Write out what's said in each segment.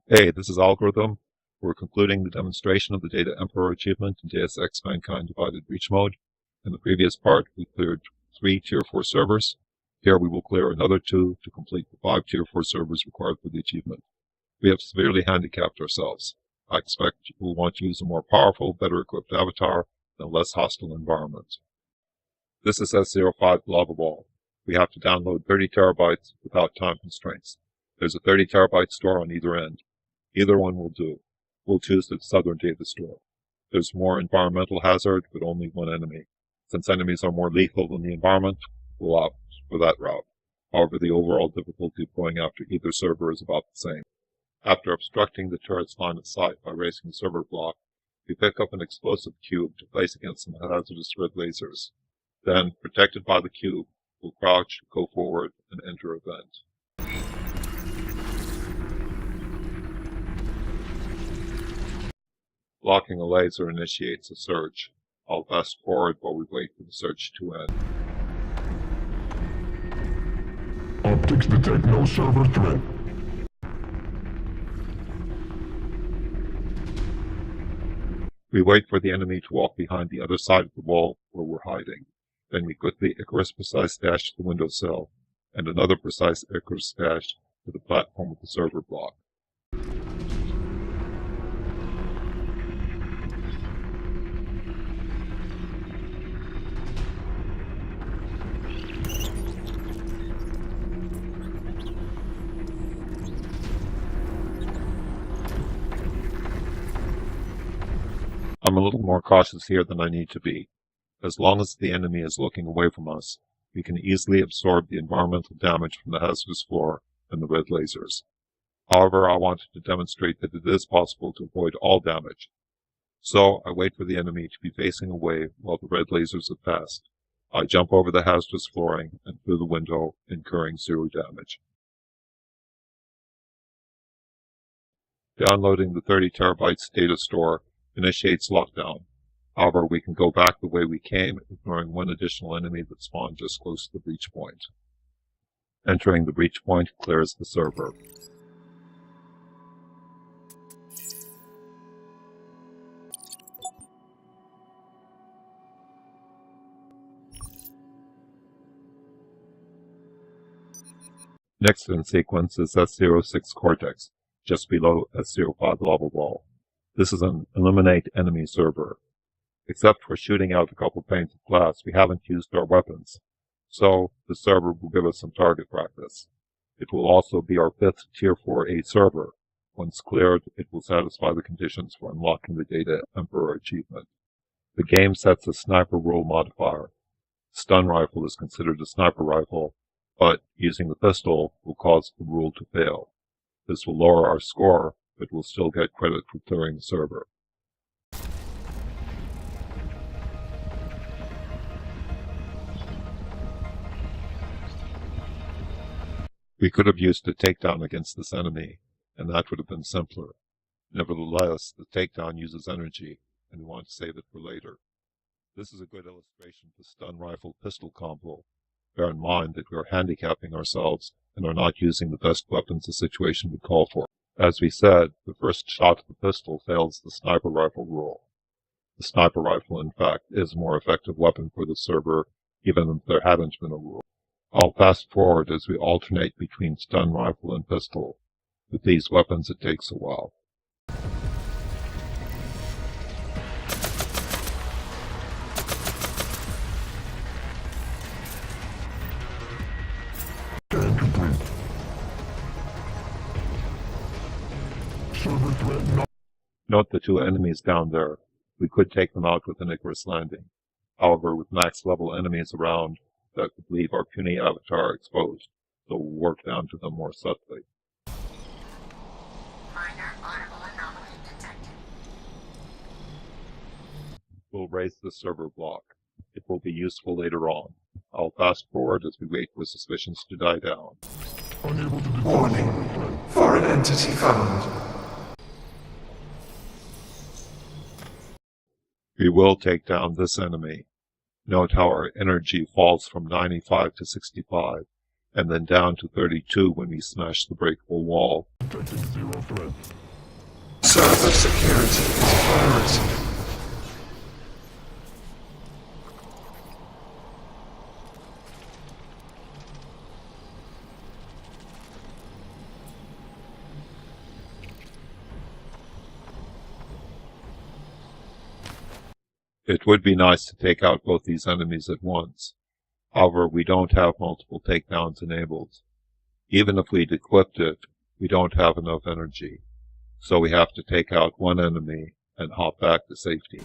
Hey, this is Algorithm. We're concluding the demonstration of the Data Emperor achievement in Deus Ex Mankind Divided Breach mode. In the previous part, we cleared 3 Tier 4 servers. Here we will clear another 2 to complete the 5 Tier 4 servers required for the achievement. We have severely handicapped ourselves. I expect you will want to use a more powerful, better equipped avatar in a less hostile environment. This is S05 Lava Ball. We have to download 30 terabytes without time constraints. There's a 30 terabyte store on either end. Either one will do. We'll choose the southern data store. There's more environmental hazard, but only one enemy. Since enemies are more lethal than the environment, we'll opt for that route. However, the overall difficulty of going after either server is about the same. After obstructing the turret's line of sight by raising the server block, we pick up an explosive cube to place against some hazardous red lasers. Then, protected by the cube, we'll crouch, go forward, and enter a vent. Blocking a laser initiates a surge. I'll fast forward while we wait for the surge to end. Optics detect no server threat. We wait for the enemy to walk behind the other side of the wall where we're hiding. Then we quickly Icarus precise dash to the windowsill, and another precise Icarus dash to the platform with the server block. I'm a little more cautious here than I need to be. As long as the enemy is looking away from us, we can easily absorb the environmental damage from the hazardous floor and the red lasers. However, I wanted to demonstrate that it is possible to avoid all damage. So I wait for the enemy to be facing away while the red lasers have passed. I jump over the hazardous flooring and through the window, incurring 0 damage. Downloading the 30 terabytes data store initiates lockdown. However, we can go back the way we came, ignoring one additional enemy that spawned just close to the breach point. Entering the breach point clears the server. Next in sequence is S06 Cortex, just below S05 Lava Ball. This is an eliminate enemy server. Except for shooting out a couple panes of glass, we haven't used our weapons, so the server will give us some target practice. It will also be our 5th Tier 4A server. Once cleared, it will satisfy the conditions for unlocking the Data Emperor achievement. The game sets a sniper rule modifier. Stun rifle is considered a sniper rifle, but using the pistol will cause the rule to fail. This will lower our score, but we'll still get credit for clearing the server. We could have used a takedown against this enemy, and that would have been simpler. Nevertheless, the takedown uses energy, and we want to save it for later. This is a good illustration of the stun rifle pistol combo. Bear in mind that we are handicapping ourselves and are not using the best weapons the situation would call for. As we said, the first shot of the pistol fails the sniper rifle rule. The sniper rifle, in fact, is a more effective weapon for the server, even if there hadn't been a rule. I'll fast forward as we alternate between stun rifle and pistol. With these weapons it takes a while. Scan complete. Server threat not. Note the 2 enemies down there. We could take them out with an Icarus landing. However, with max level enemies around, that would leave our puny avatar exposed, so we'll work down to them more subtly. Minor audible anomaly detected. We'll raise the server block. It will be useful later on. I'll fast forward as we wait for suspicions to die down. Unable to detect Warning. server threat. Foreign entity found. We will take down this enemy. Note how our energy falls from 95 to 65, and then down to 32 when we smashed the breakable wall. Detecting zero threat. Server security is a priority. It would be nice to take out both these enemies at once. However, we don't have multiple takedowns enabled. Even if we'd equipped it, we don't have enough energy. So we have to take out one enemy and hop back to safety.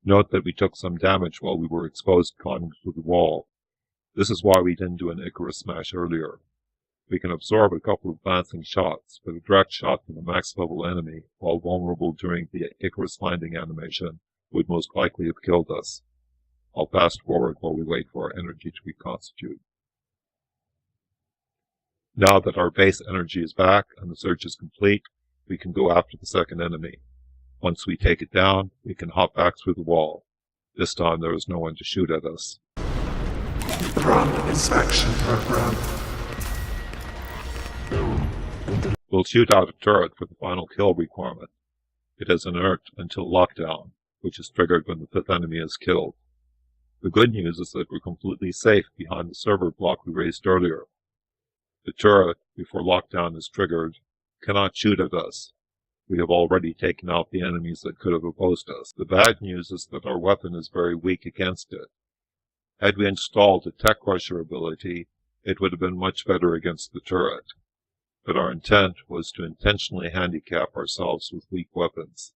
Note that we took some damage while we were exposed climbing through the wall. This is why we didn't do an Icarus smash earlier. We can absorb a couple of glancing shots, but a direct shot from a max level enemy, while vulnerable during the Icarus landing animation, would most likely have killed us. I'll fast forward while we wait for our energy to reconstitute. Now that our base energy is back and the search is complete, we can go after the second enemy. Once we take it down, we can hop back through the wall. This time there is no one to shoot at us. Run inspection program. We'll shoot out a turret for the final kill requirement. It is inert until lockdown, which is triggered when the fifth enemy is killed. The good news is that we're completely safe behind the server block we raised earlier. The turret, before lockdown is triggered, cannot shoot at us. We have already taken out the enemies that could have opposed us. The bad news is that our weapon is very weak against it. Had we installed a Tech Crusher ability, it would have been much better against the turret. But our intent was to intentionally handicap ourselves with weak weapons.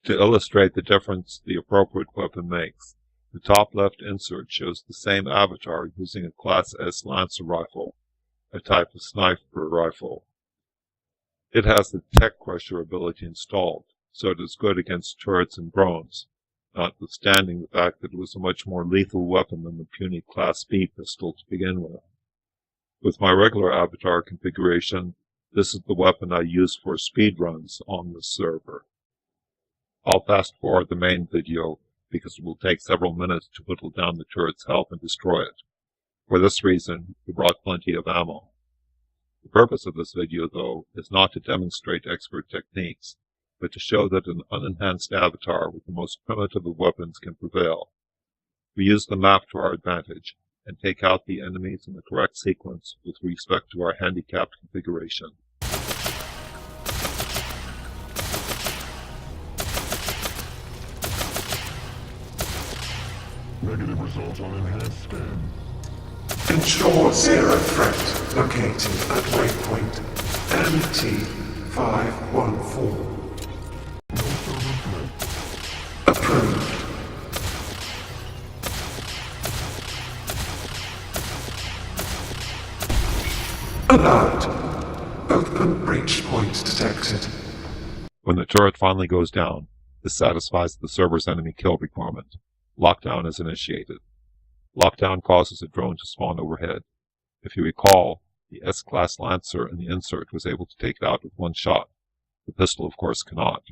To illustrate the difference the appropriate weapon makes, the top left insert shows the same avatar using a Class S Lancer rifle, a type of sniper rifle. It has the Tech Crusher ability installed, so it is good against turrets and drones, notwithstanding the fact that it was a much more lethal weapon than the puny Class B pistol to begin with. With my regular avatar configuration, this is the weapon I use for speedruns on this server. I'll fast forward the main video because it will take several minutes to whittle down the turret's health and destroy it. For this reason, we brought plenty of ammo. The purpose of this video, though, is not to demonstrate expert techniques, but to show that an unenhanced avatar with the most primitive of weapons can prevail. We use the map to our advantage, and take out the enemies in the correct sequence with respect to our handicapped configuration. Negative results on enhanced scan. Ensure zero threat located at waypoint MT514. No server threat. Approved. Alert. Open breach point detected. When the turret finally goes down, this satisfies the server's enemy kill requirement. Lockdown is initiated. Lockdown causes a drone to spawn overhead. If you recall, the S-Class Lancer in the insert was able to take it out with one shot. The pistol, of course, cannot.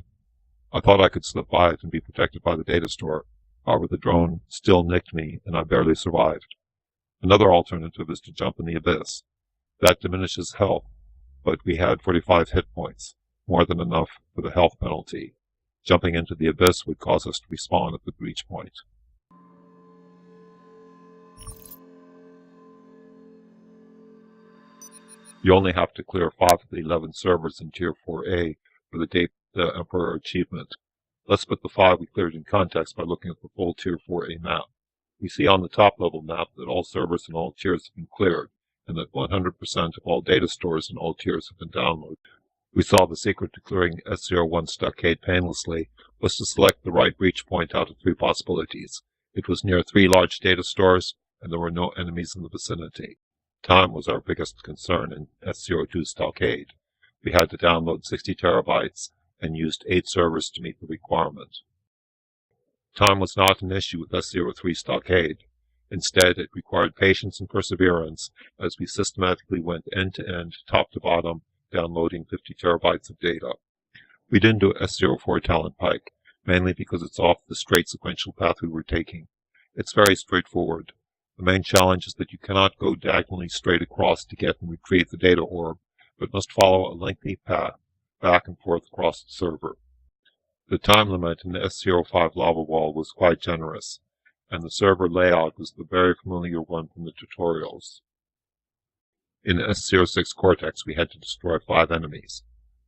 I thought I could slip by it and be protected by the data store. However, the drone still nicked me, and I barely survived. Another alternative is to jump in the abyss. That diminishes health, but we had 45 hit points, more than enough for the health penalty. Jumping into the abyss would cause us to respawn at the breach point. You only have to clear 5 of the 11 servers in Tier 4A for the Data Emperor achievement. Let's put the 5 we cleared in context by looking at the full Tier 4A map. We see on the top level map that all servers in all tiers have been cleared, and that 100% of all data stores in all tiers have been downloaded. We saw the secret to clearing S01 Stockade painlessly was to select the right breach point out of 3 possibilities. It was near 3 large data stores, and there were no enemies in the vicinity. Time was our biggest concern in S02 Stockade. We had to download 60 terabytes and used 8 servers to meet the requirement. Time was not an issue with S03 Stockade. Instead, it required patience and perseverance as we systematically went end to end, top to bottom, downloading 50 terabytes of data. We didn't do S04 Talent Pike, mainly because it's off the straight sequential path we were taking. It's very straightforward. The main challenge is that you cannot go diagonally straight across to get and retrieve the data orb, but must follow a lengthy path back and forth across the server. The time limit in the S05 lava wall was quite generous, and the server layout was the very familiar one from the tutorials. In S06 Cortex, we had to destroy 5 enemies.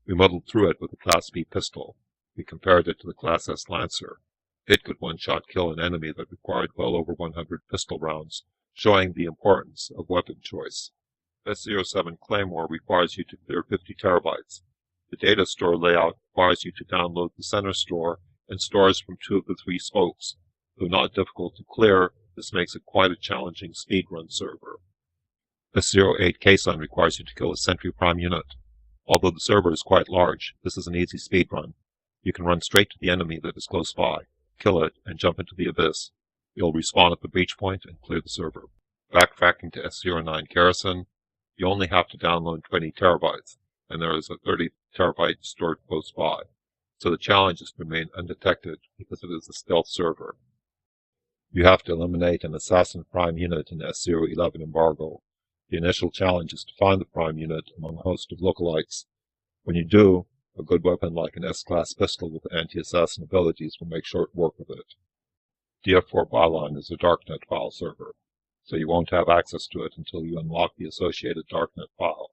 We muddled through it with a Class B pistol. We compared it to the Class S Lancer. It could one-shot kill an enemy that required well over 100 pistol rounds, showing the importance of weapon choice. S07 Claymore requires you to clear 50 terabytes. The data store layout requires you to download the center store and stores from 2 of the 3 spokes. Though not difficult to clear, this makes it quite a challenging speedrun server. S08 Kson requires you to kill a Sentry Prime unit. Although the server is quite large, this is an easy speedrun. You can run straight to the enemy that is close by, kill it, and jump into the abyss. You'll respawn at the breach point and clear the server. Backtracking to S09 Garrison, you only have to download 20 terabytes, and there is a 30 terabyte stored close by. So the challenge is to remain undetected because it is a stealth server. You have to eliminate an Assassin Prime unit in S011 Embargo. The initial challenge is to find the Prime unit among a host of lookalikes. When you do, a good weapon like an S-Class pistol with anti-assassin abilities will make short work of it. DF4 Byline is a Darknet file server, so you won't have access to it until you unlock the associated Darknet file.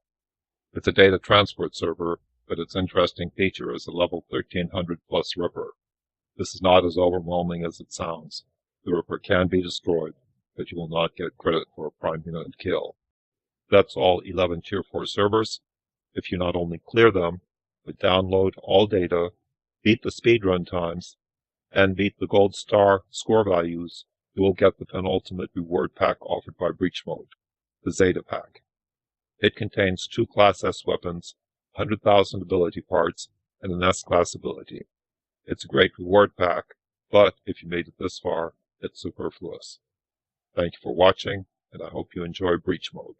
It's a data transport server, but its interesting feature is a level 1300 plus Ripper. This is not as overwhelming as it sounds. The Ripper can be destroyed, but you will not get credit for a Prime unit kill. That's all 11 Tier 4 servers. If you not only clear them, but download all data, beat the speedrun times, and beat the gold star score values, you will get the penultimate reward pack offered by Breach Mode, the Zeta Pack. It contains 2 Class S weapons, 100,000 ability parts, and an S-Class ability. It's a great reward pack, but if you made it this far, it's superfluous. Thank you for watching, and I hope you enjoy Breach Mode.